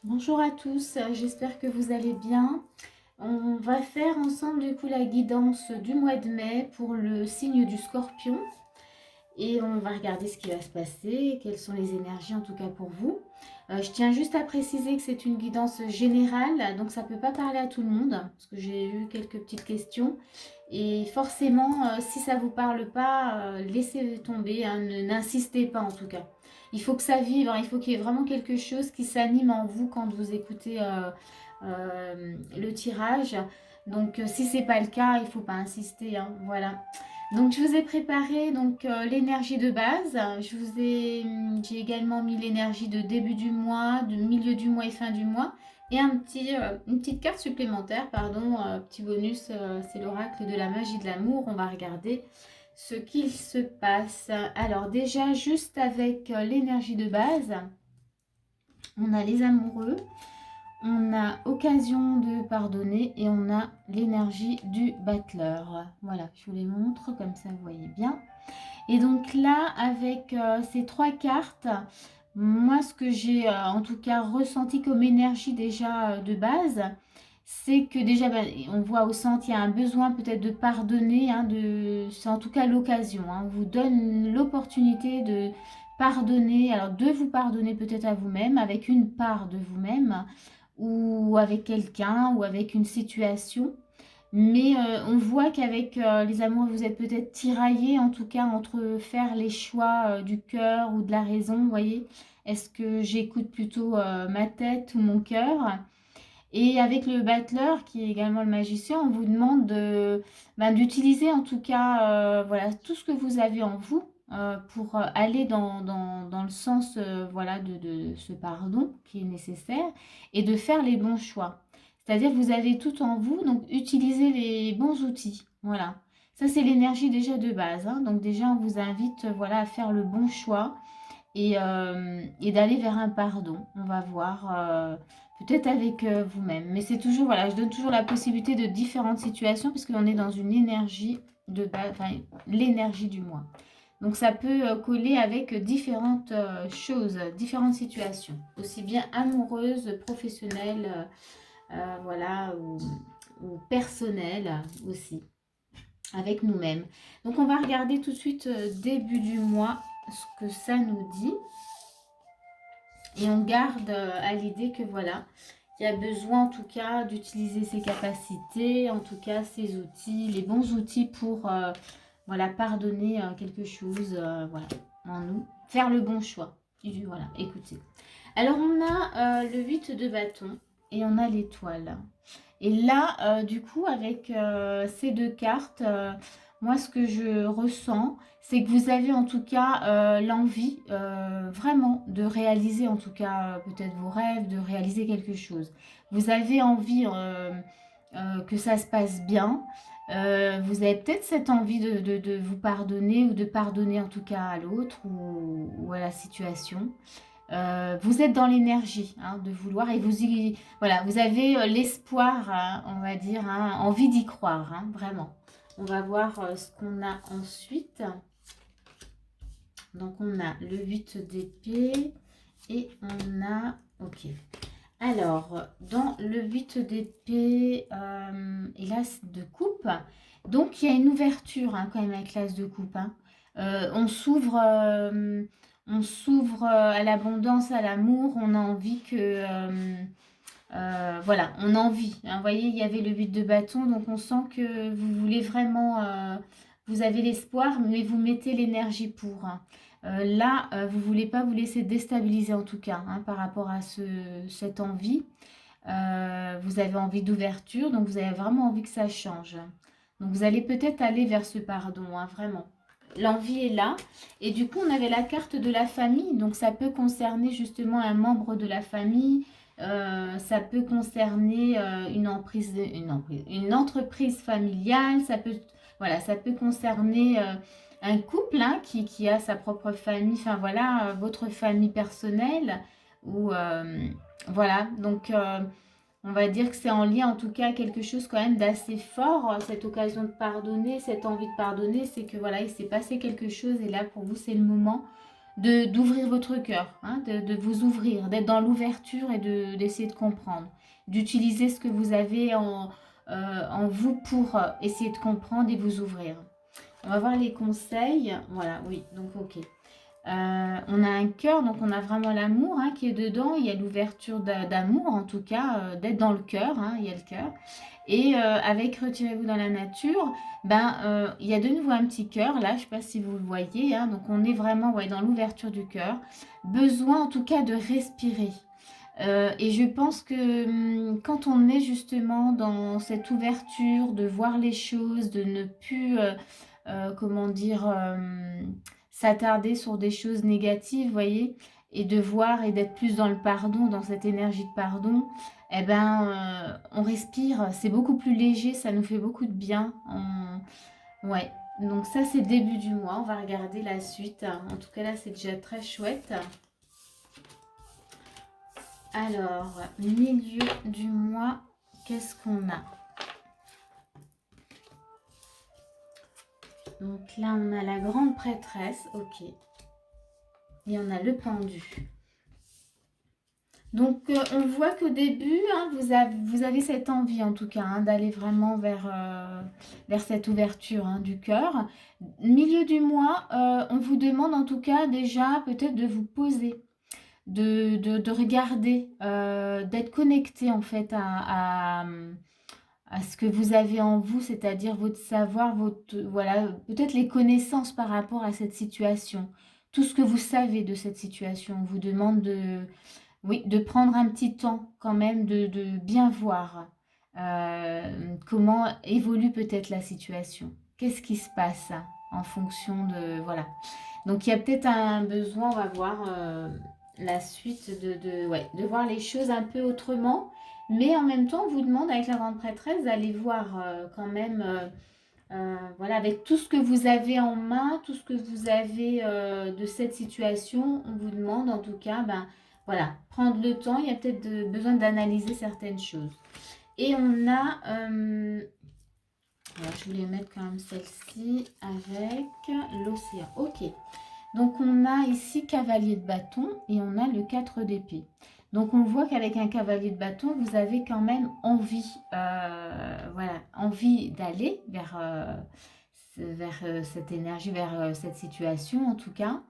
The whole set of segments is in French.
Bonjour à tous, j'espère que vous allez bien. On va faire ensemble du coup la guidance du mois de mai pour le signe du Scorpion et on va regarder ce qui va se passer, quelles sont les énergies en tout cas pour vous. Je tiens juste à préciser que c'est une guidance générale, donc ça ne peut pas parler à tout le monde parce que j'ai eu quelques petites questions et forcément si ça ne vous parle pas, laissez tomber, hein, n'insistez pas en tout cas. Il faut que ça vive, hein, il faut qu'il y ait vraiment quelque chose qui s'anime en vous quand vous écoutez le tirage. Donc si c'est pas le cas, il faut pas insister, hein, voilà. Donc je vous ai préparé donc l'énergie de base. J'ai également mis l'énergie de début du mois, de milieu du mois et fin du mois, et une petite carte supplémentaire, pardon, petit bonus, c'est l'oracle de la magie de l'amour. On va regarder ce qu'il se passe. Alors déjà juste avec l'énergie de base, on a les amoureux. On a occasion de pardonner et on a l'énergie du battleur. Voilà, je vous les montre, comme ça vous voyez bien. Et donc là, avec ces trois cartes, moi ce que j'ai en tout cas ressenti comme énergie déjà de base, c'est que déjà on voit au centre, il y a un besoin peut-être de pardonner, hein, c'est en tout cas l'occasion. Hein, on vous donne l'opportunité de pardonner, alors de vous pardonner peut-être à vous-même, avec une part de vous-même, ou avec quelqu'un, ou avec une situation. Mais on voit qu'avec les amoureux, vous êtes peut-être tiraillés, en tout cas, entre faire les choix du cœur ou de la raison, vous voyez. Est-ce que j'écoute plutôt ma tête ou mon cœur? Et avec le battleur, qui est également le magicien, on vous demande d'utiliser en tout cas voilà, tout ce que vous avez en vous pour aller dans le sens voilà, de ce pardon qui est nécessaire et de faire les bons choix. C'est-à-dire que vous avez tout en vous, donc utilisez les bons outils. Voilà. Ça, c'est l'énergie déjà de base, hein. Donc déjà, on vous invite voilà, à faire le bon choix et d'aller vers un pardon. On va voir peut-être avec vous-même. Mais c'est toujours, voilà, je donne toujours la possibilité de différentes situations parce qu'on est dans une énergie de base, enfin, l'énergie du moi. Donc ça peut coller avec différentes choses, différentes situations, aussi bien amoureuses, professionnelles, voilà, ou personnelles aussi, avec nous-mêmes. Donc on va regarder tout de suite début du mois ce que ça nous dit. Et on garde à l'idée que voilà, il y a besoin en tout cas d'utiliser ses capacités, en tout cas ses outils, les bons outils pour voilà, pardonner quelque chose voilà, en nous, faire le bon choix. Voilà, écoutez. Alors on a le 8 de bâton et on a l'étoile. Et là, du coup, avec ces deux cartes, moi, ce que je ressens, c'est que vous avez en tout cas l'envie vraiment de réaliser, en tout cas, peut-être vos rêves, de réaliser quelque chose. Vous avez envie que ça se passe bien. Vous avez peut-être cette envie de vous pardonner ou de pardonner en tout cas à l'autre ou à la situation. Vous êtes dans l'énergie hein, de vouloir et voilà, vous avez l'espoir, on va dire, hein, envie d'y croire, hein, vraiment. On va voir ce qu'on a ensuite. Donc on a le 8 d'épée et on a... Ok. Alors, dans le 8 d'épée et l'as de coupe, donc il y a une ouverture hein, quand même avec l'as de coupe. Hein. On s'ouvre à l'abondance, à l'amour. On a envie que, voilà, on a envie. Hein. Vous voyez, il y avait le 8 de bâton, donc on sent que vous voulez vraiment, vous avez l'espoir, mais vous mettez l'énergie pour. Hein. Là, vous ne voulez pas vous laisser déstabiliser en tout cas hein, par rapport à cette envie. Vous avez envie d'ouverture, donc vous avez vraiment envie que ça change. Donc vous allez peut-être aller vers ce pardon, hein, vraiment. L'envie est là. Et du coup, on avait la carte de la famille, donc ça peut concerner justement un membre de la famille. Ça peut concerner une entreprise familiale. Voilà, ça peut concerner un couple hein, qui a sa propre famille. Enfin voilà, votre famille personnelle ou voilà, donc on va dire que c'est en lien en tout cas quelque chose quand même d'assez fort, cette occasion de pardonner, cette envie de pardonner, c'est que voilà, il s'est passé quelque chose et là pour vous c'est le moment. d'ouvrir votre cœur, hein, de vous ouvrir, d'être dans l'ouverture et d'essayer de comprendre, d'utiliser ce que vous avez en vous pour essayer de comprendre et vous ouvrir. On va voir les conseils. Voilà, oui, donc ok. On a un cœur, donc on a vraiment l'amour hein, qui est dedans. Il y a l'ouverture d'amour, en tout cas, d'être dans le cœur. Hein, il y a le cœur. Et avec Retirez-vous dans la nature, il y a de nouveau un petit cœur. Là, je ne sais pas si vous le voyez. Hein, donc on est vraiment dans l'ouverture du cœur. Besoin, en tout cas, de respirer. Et je pense que quand on est justement dans cette ouverture, de voir les choses, de ne plus, comment dire, s'attarder sur des choses négatives, vous voyez, et de voir et d'être plus dans le pardon, dans cette énergie de pardon, eh ben, on respire, c'est beaucoup plus léger, ça nous fait beaucoup de bien. Ouais, donc ça c'est le début du mois, on va regarder la suite. En tout cas là c'est déjà très chouette. Alors, milieu du mois, qu'est-ce qu'on a? Donc là, on a la grande prêtresse, ok. Et on a le pendu. Donc, on voit qu'au début, hein, vous avez cette envie, en tout cas, hein, d'aller vraiment vers cette ouverture hein, du cœur. Milieu du mois, on vous demande en tout cas déjà peut-être de vous poser. De regarder, d'être connecté en fait à ce que vous avez en vous, c'est-à-dire votre savoir, voilà, peut-être les connaissances par rapport à cette situation, tout ce que vous savez de cette situation. On vous demande oui, de prendre un petit temps quand même, de bien voir comment évolue peut-être la situation. Qu'est-ce qui se passe en fonction de... Voilà. Donc il y a peut-être un besoin, on va voir la suite, de voir les choses un peu autrement. Mais en même temps, on vous demande avec la grande prêtresse d'aller voir quand même, voilà, avec tout ce que vous avez en main, tout ce que vous avez de cette situation, on vous demande en tout cas, voilà, prendre le temps. Il y a peut-être besoin d'analyser certaines choses. Et on a, alors je voulais mettre quand même celle-ci avec l'océan. Ok. Donc on a ici cavalier de bâton et on a le 4 d'épée. Donc on voit qu'avec un cavalier de bâton, vous avez quand même envie, voilà, envie d'aller vers cette énergie, vers cette situation en tout cas.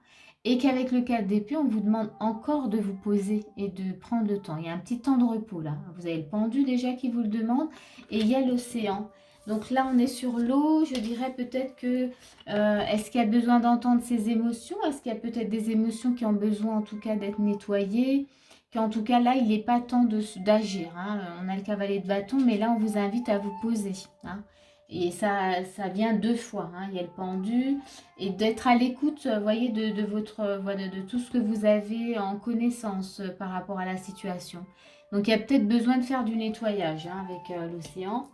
Et qu'avec le 4 d'épée, on vous demande encore de vous poser et de prendre le temps. Il y a un petit temps de repos là. Vous avez le pendu déjà qui vous le demande et il y a l'océan. Donc là, on est sur l'eau. Je dirais peut-être que est-ce qu'il y a besoin d'entendre ces émotions? Est-ce qu'il y a peut-être des émotions qui ont besoin en tout cas d'être nettoyées? Qu'en tout cas là, il n'est pas temps d'agir. Hein. On a le cavalier de bâton, mais là, on vous invite à vous poser. Hein. Et ça vient deux fois. Hein. Il y a le pendu et d'être à l'écoute, voyez, de votre, voilà, de tout ce que vous avez en connaissance par rapport à la situation. Donc, il y a peut-être besoin de faire du nettoyage hein, avec l'océan.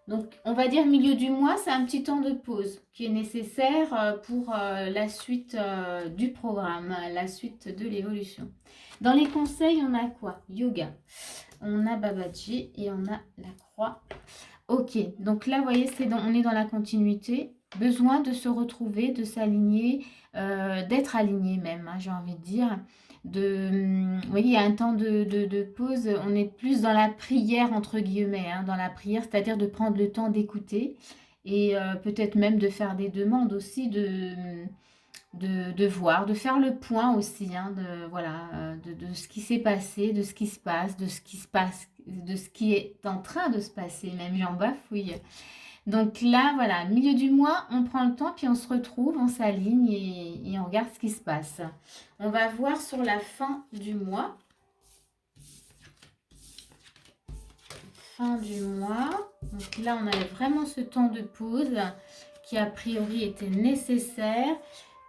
Donc, on va dire milieu du mois, c'est un petit temps de pause qui est nécessaire pour la suite du programme, la suite de l'évolution. Dans les conseils, on a quoi? Yoga. On a Babaji et on a la croix. Ok, donc là, vous voyez, on est dans la continuité. Besoin de se retrouver, de s'aligner, d'être aligné même, hein, j'ai envie de dire. Vous voyez, il y a un temps de pause. On est plus dans la prière, entre guillemets, hein, dans la prière, c'est-à-dire de prendre le temps d'écouter et peut-être même de faire des demandes aussi, de voir, de faire le point aussi, hein, voilà, de ce qui s'est passé, de ce qui se passe, de ce qui se passe, de ce qui est en train de se passer, même j'en bafouille. Donc là, voilà, milieu du mois, on prend le temps, puis on se retrouve, on s'aligne et on regarde ce qui se passe. On va voir sur la fin du mois. Fin du mois. Donc là, on avait vraiment ce temps de pause qui a priori était nécessaire.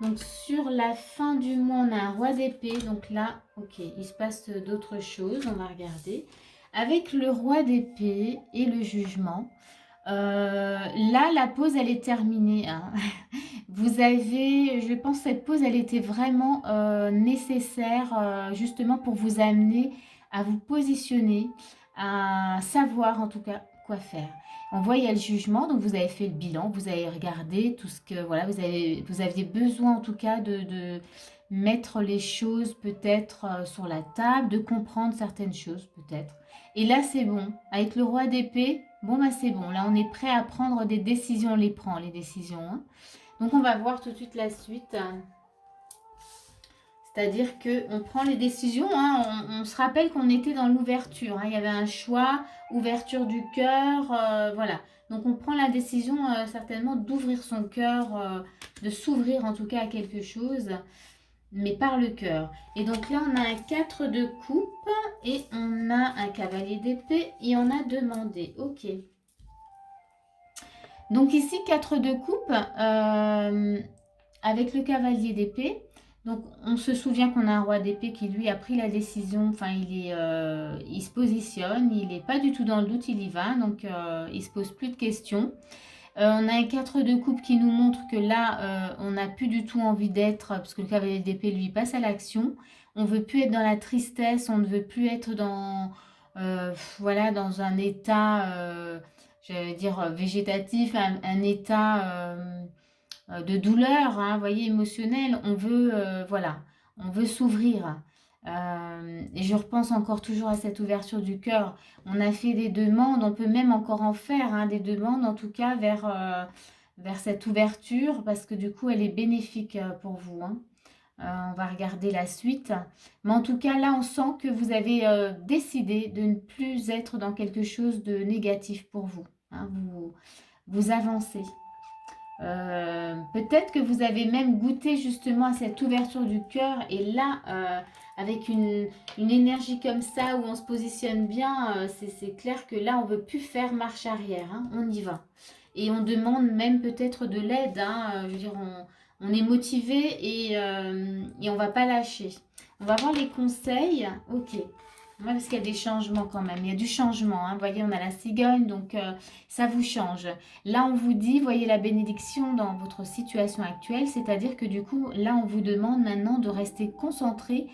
Donc sur la fin du mois, on a un roi d'épée. Donc là, ok, il se passe d'autres choses. On va regarder. Avec le roi d'épée et le jugement, là, la pause, elle est terminée. Hein. Vous avez, je pense, cette pause, elle était vraiment nécessaire justement pour vous amener à vous positionner, à savoir en tout cas quoi faire. On voit, il y a le jugement, donc vous avez fait le bilan, vous avez regardé tout ce que, voilà, vous aviez besoin en tout cas de mettre les choses peut-être sur la table, de comprendre certaines choses peut-être. Et là, c'est bon. Avec le roi d'épée, bon, bah c'est bon. Là, on est prêt à prendre des décisions, on les prend, les décisions. Hein. Donc, on va voir tout de suite la suite. C'est-à-dire qu'on prend les décisions, hein, on se rappelle qu'on était dans l'ouverture, hein, il y avait un choix, ouverture du cœur, voilà. Donc on prend la décision certainement d'ouvrir son cœur, de s'ouvrir en tout cas à quelque chose, mais par le cœur. Et donc là on a un 4 de coupe et on a un cavalier d'épée et on a demandé, ok. Donc ici 4 de coupe avec le cavalier d'épée. Donc, on se souvient qu'on a un roi d'épée qui, lui, a pris la décision. Enfin, il se positionne. Il n'est pas du tout dans le doute, il y va. Donc, il ne se pose plus de questions. On a un 4 de coupe qui nous montre que là, on n'a plus du tout envie d'être, parce que le cavalier d'épée, lui, passe à l'action. On ne veut plus être dans la tristesse. On ne veut plus être dans, voilà, dans un état, j'allais dire, végétatif, un état... de douleur, hein, voyez, émotionnelle, on veut, voilà, on veut s'ouvrir. Et je repense encore toujours à cette ouverture du cœur. On a fait des demandes, on peut même encore en faire hein, des demandes, en tout cas vers cette ouverture, parce que du coup, elle est bénéfique pour vous. Hein. On va regarder la suite. Mais en tout cas, là, on sent que vous avez décidé de ne plus être dans quelque chose de négatif pour vous. Hein. Vous avancez. Peut-être que vous avez même goûté justement à cette ouverture du cœur et là, avec une énergie comme ça où on se positionne bien, c'est clair que là, on ne veut plus faire marche arrière, hein, on y va. Et on demande même peut-être de l'aide, hein, je veux dire, on est motivé et on ne va pas lâcher. On va voir les conseils, ok. Ouais, parce qu'il y a des changements quand même. Il y a du changement. Hein. Vous voyez, on a la cigogne, donc ça vous change. Là, on vous dit, voyez la bénédiction dans votre situation actuelle. C'est-à-dire que du coup, là, on vous demande maintenant de rester concentré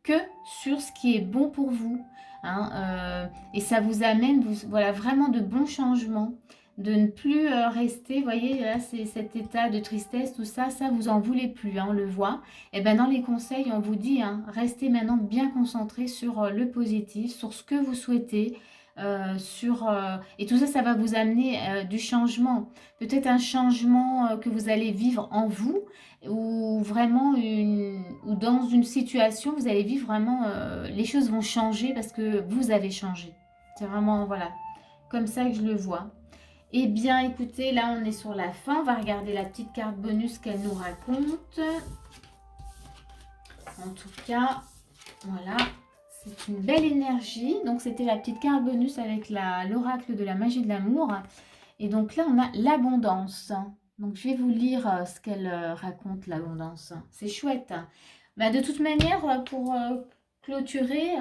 que sur ce qui est bon pour vous. Hein, et ça vous amène voilà, vraiment de bons changements. De ne plus rester, vous voyez, là, c'est cet état de tristesse, tout ça, ça, vous en voulez plus, hein, on le voit. Et bien dans les conseils, on vous dit, hein, restez maintenant bien concentré sur le positif, sur ce que vous souhaitez, et tout ça, ça va vous amener du changement. Peut-être un changement que vous allez vivre en vous, ou vraiment ou dans une situation, vous allez vivre vraiment, les choses vont changer parce que vous avez changé. C'est vraiment, voilà, comme ça que je le vois. Eh bien, écoutez, là, on est sur la fin. On va regarder la petite carte bonus qu'elle nous raconte. En tout cas, voilà, c'est une belle énergie. Donc, c'était la petite carte bonus avec l'oracle de la magie de l'amour. Et donc là, on a l'abondance. Donc, je vais vous lire ce qu'elle raconte, l'abondance. C'est chouette. Bah, de toute manière, pour clôturer,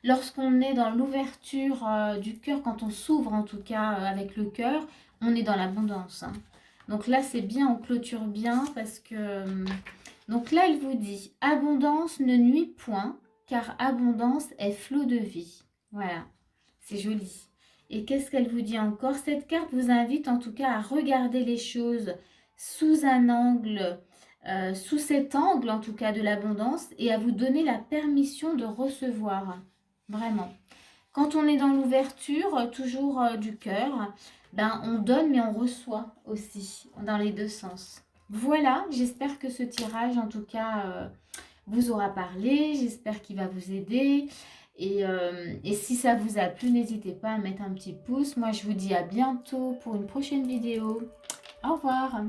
lorsqu'on est dans l'ouverture du cœur, quand on s'ouvre en tout cas avec le cœur, on est dans l'abondance. Hein. Donc là, c'est bien, on clôture bien parce que... donc là, elle vous dit, abondance ne nuit point, car abondance est flot de vie. Voilà, c'est joli. Et qu'est-ce qu'elle vous dit encore? Cette carte vous invite en tout cas à regarder les choses sous un angle, sous cet angle en tout cas de l'abondance et à vous donner la permission de recevoir. Vraiment. Quand on est dans l'ouverture, toujours du cœur, ben, on donne mais on reçoit aussi, dans les deux sens. Voilà, j'espère que ce tirage en tout cas vous aura parlé, j'espère qu'il va vous aider. Et si ça vous a plu, n'hésitez pas à mettre un petit pouce. Moi, je vous dis à bientôt pour une prochaine vidéo. Au revoir.